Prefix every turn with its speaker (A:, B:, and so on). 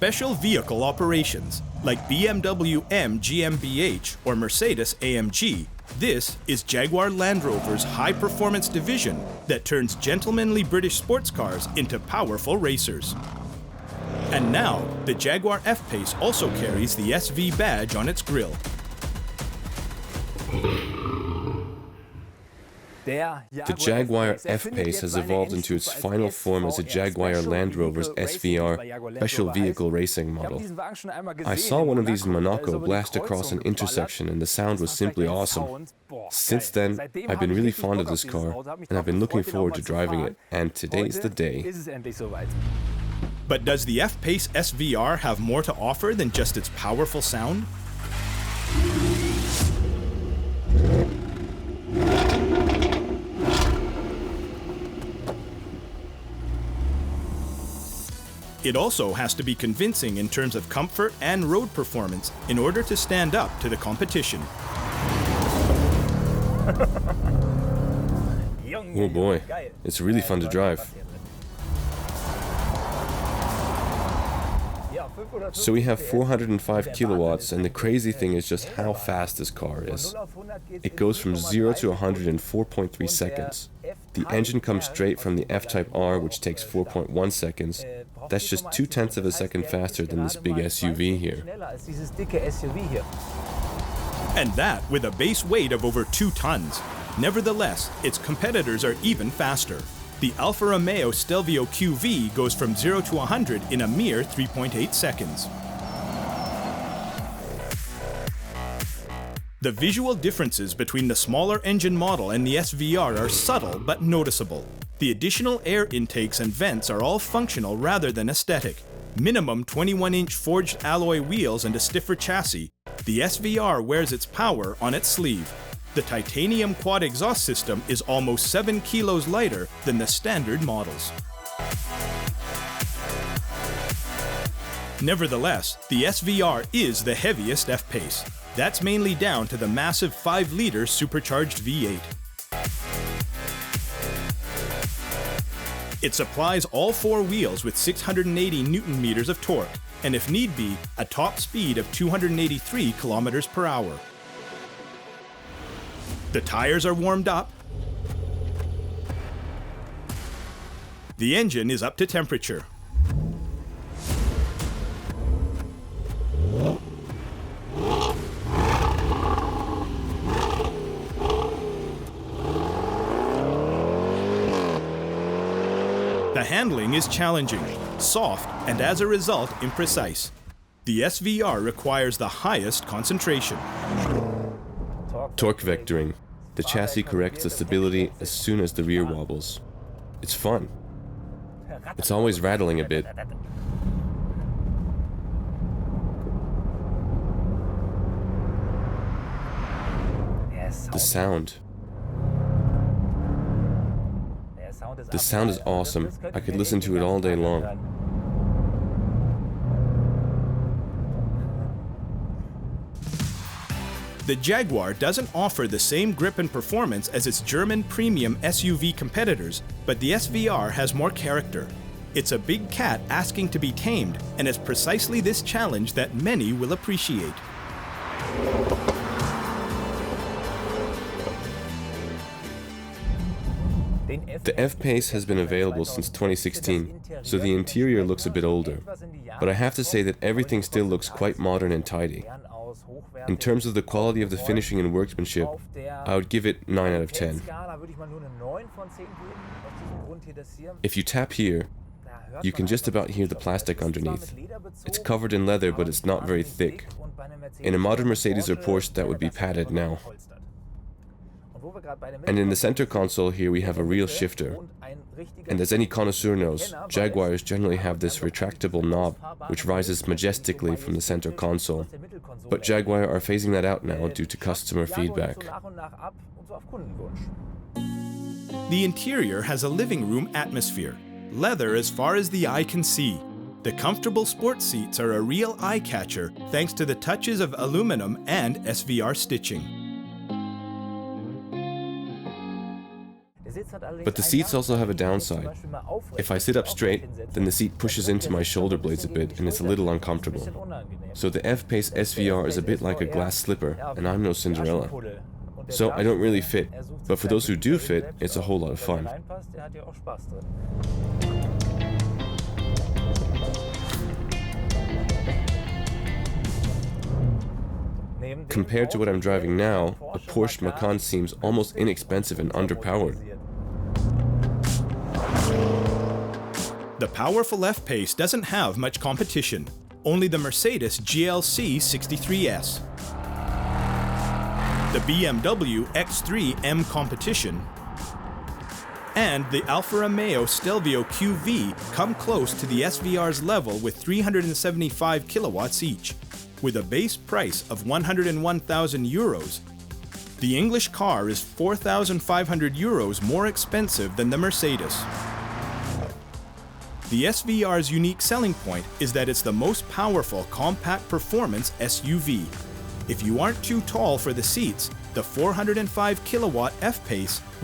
A: special vehicle operations, like BMW M GmbH or Mercedes AMG, this is Jaguar Land Rover's high-performance division that turns gentlemanly British sports cars into powerful racers. And now, the Jaguar F-Pace also carries the SV badge on its grille.
B: The Jaguar F-Pace has evolved into its final form as a Jaguar Land Rover's SVR special vehicle racing model. I saw one of these in Monaco blast across an intersection and the sound was simply awesome. Since then, I've been really fond of this car and I've been looking forward to driving it, and today's the day.
A: But does the F-Pace SVR have more to offer than just its powerful sound? It also has to be convincing in terms of comfort and road performance in order to stand up to the competition.
B: Oh boy, it's really fun to drive. So we have 405 kilowatts, and the crazy thing is just how fast this car is. It goes from 0 to 100 in 4.3 seconds. The engine comes straight from the F-Type R, which takes 4.1 seconds. That's just 0.2 of a second faster than this big SUV here.
A: And that with a base weight of over 2 tons. Nevertheless, its competitors are even faster. The Alfa Romeo Stelvio QV goes from 0 to 100 in a mere 3.8 seconds. The visual differences between the smaller engine model and the SVR are subtle but noticeable. The additional air intakes and vents are all functional rather than aesthetic. Minimum 21-inch forged alloy wheels and a stiffer chassis, the SVR wears its power on its sleeve. The titanium quad exhaust system is almost 7 kilos lighter than the standard models. Nevertheless, the SVR is the heaviest F-Pace. That's mainly down to the massive 5-liter supercharged V8. It supplies all 4 wheels with 680 Newton-meters of torque, and if need be, a top speed of 283 kilometers per hour. The tires are warmed up. The engine is up to temperature. The handling is challenging, soft, and as a result, imprecise. The SVR requires the highest concentration.
B: Torque vectoring. The chassis corrects the stability as soon as the rear wobbles. It's fun. It's always rattling a bit. The sound. The sound is awesome. I could listen to it all day long.
A: The Jaguar doesn't offer the same grip and performance as its German premium SUV competitors, but the SVR has more character. It's a big cat asking to be tamed, and it's precisely this challenge that many will appreciate.
B: The F-Pace has been available since 2016, so the interior looks a bit older. But I have to say that everything still looks quite modern and tidy. In terms of the quality of the finishing and workmanship, I would give it 9 out of 10. If you tap here, you can just about hear the plastic underneath. It's covered in leather, but it's not very thick. In a modern Mercedes or Porsche, that would be padded now. And in the center console here we have a real shifter. And as any connoisseur knows, Jaguars generally have this retractable knob which rises majestically from the center console. But Jaguar are phasing that out now due to customer feedback.
A: The interior has a living room atmosphere. Leather as far as the eye can see. The comfortable sports seats are a real eye-catcher thanks to the touches of aluminum and SVR stitching.
B: But the seats also have a downside. If I sit up straight, then the seat pushes into my shoulder blades a bit and it's a little uncomfortable. So the F-Pace SVR is a bit like a glass slipper, and I'm no Cinderella. So I don't really fit, but for those who do fit, it's a whole lot of fun. Compared to what I'm driving now, a Porsche Macan seems almost inexpensive and underpowered.
A: The powerful F-Pace doesn't have much competition, only the Mercedes GLC 63S. The BMW X3 M Competition and the Alfa Romeo Stelvio QV come close to the SVR's level with 375 kilowatts each. With a base price of 101,000 euros, the English car is 4,500 euros more expensive than the Mercedes. The SVR's unique selling point is that it's the most powerful compact performance SUV. If you aren't too tall for the seats, the 405 kilowatt F-Pace